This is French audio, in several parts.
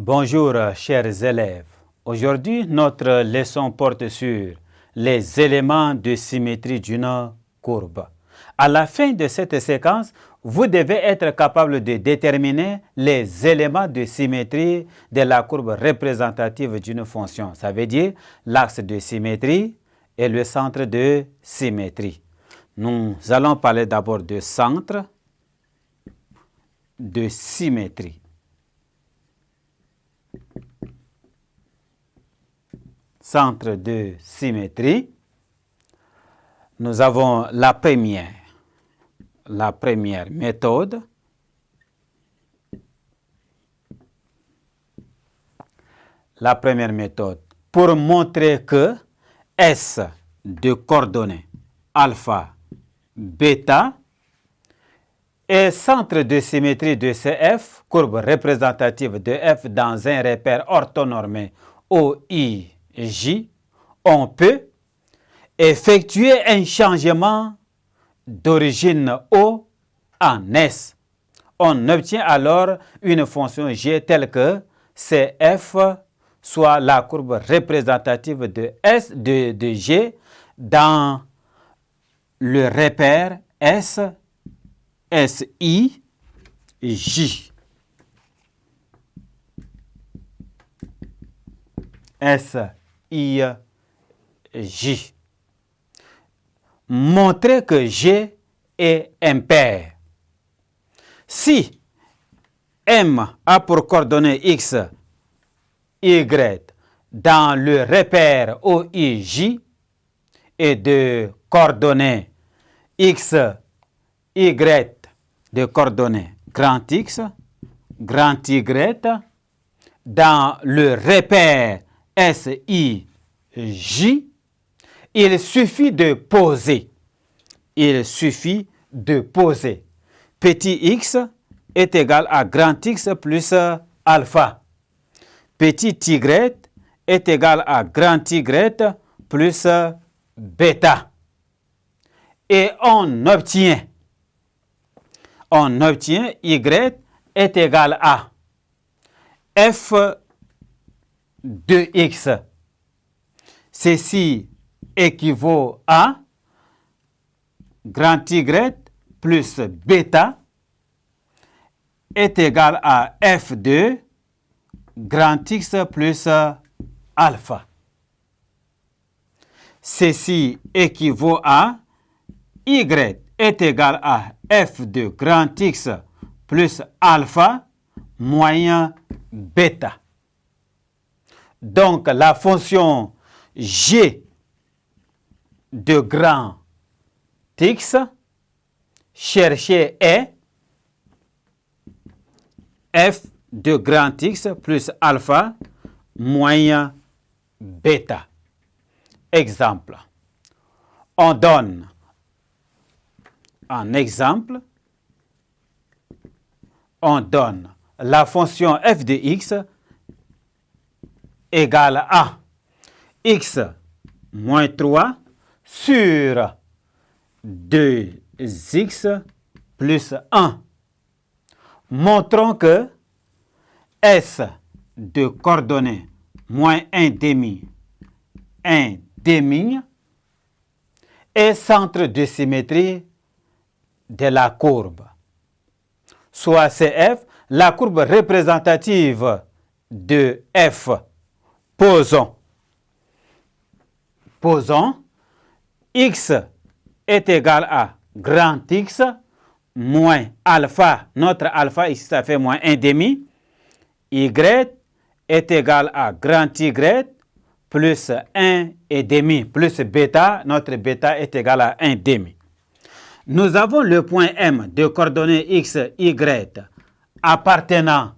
Bonjour chers élèves. Aujourd'hui, notre leçon porte sur les éléments de symétrie d'une courbe. À la fin de cette séquence, vous devez être capable de déterminer les éléments de symétrie de la courbe représentative d'une fonction. Ça veut dire l'axe de symétrie et le centre de symétrie. Nous allons parler d'abord de centre de symétrie. Centre de symétrie, nous avons la première méthode. La première méthode pour montrer que S de coordonnées alpha, bêta est centre de symétrie de CF, courbe représentative de F dans un repère orthonormé OI. J, on peut effectuer un changement d'origine O en S. On obtient alors une fonction G telle que CF soit la courbe représentative de S de G dans le repère S, SI, J. J. Montrer que G est impair. Si M a pour coordonnées X, Y dans le repère OIJ et de coordonnées X, Y de coordonnées grand X, grand Y dans le repère SIJ, il suffit de poser. Petit x est égal à grand X plus alpha. Petit y est égal à grand Y plus bêta. Et on obtient y est égal à f de x. Ceci équivaut à grand Y plus bêta est égal à f de grand X plus alpha. Ceci équivaut à y est égal à f de grand X plus alpha moyen bêta. Donc, la fonction G de grand X cherchée est f de grand X plus alpha moyen bêta. Exemple. On donne un exemple. On donne la fonction f de x égale à x moins 3 sur 2x plus 1. Montrons que S de coordonnées moins 1 demi est centre de symétrie de la courbe. Soit CF, la courbe représentative de F. Posons x est égal à grand X moins alpha. Notre alpha ici, ça fait moins 1 demi. Y est égal à grand Y plus 1 et demi plus bêta. Notre bêta est égal à 1 demi. Nous avons le point M de coordonnées X, Y appartenant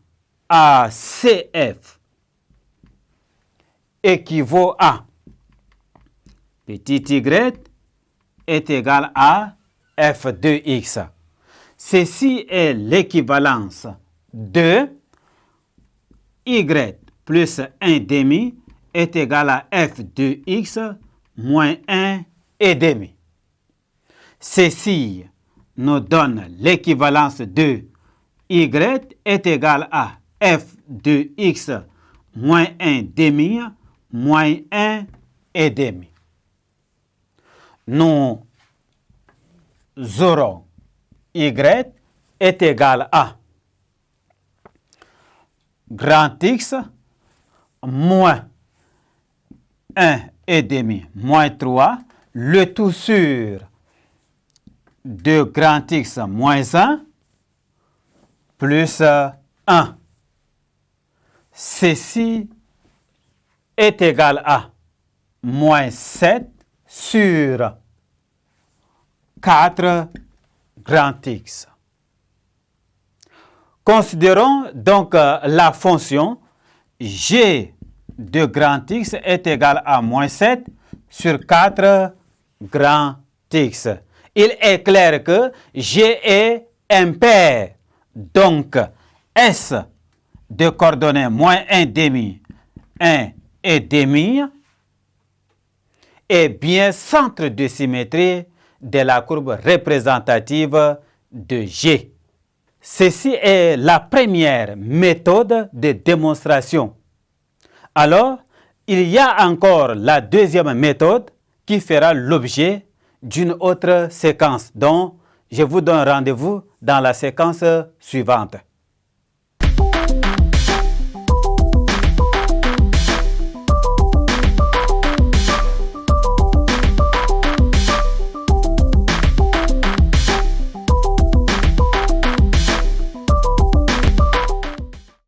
à CF équivaut à petit y est égal à f de x. Ceci est l'équivalence de y plus 1 demi est égal à f de x moins 1 et demi. Ceci nous donne l'équivalence de y est égal à f de x moins 1 demi moins 1 et demi. Nous aurons y est égal à grand X moins 1 et demi moins 3, le tout sur de grand X moins 1 plus 1. Ceci est égal à moins 7 sur 4 grand X. Considérons donc la fonction g de grand X est égal à moins 7 sur 4 grand X. Il est clair que g est impair. Donc, S de coordonnées moins 1 demi, 1 et demi est bien centre de symétrie de la courbe représentative de G. Ceci est la première méthode de démonstration. Alors, il y a encore la deuxième méthode qui fera l'objet d'une autre séquence dont je vous donne rendez-vous dans la séquence suivante.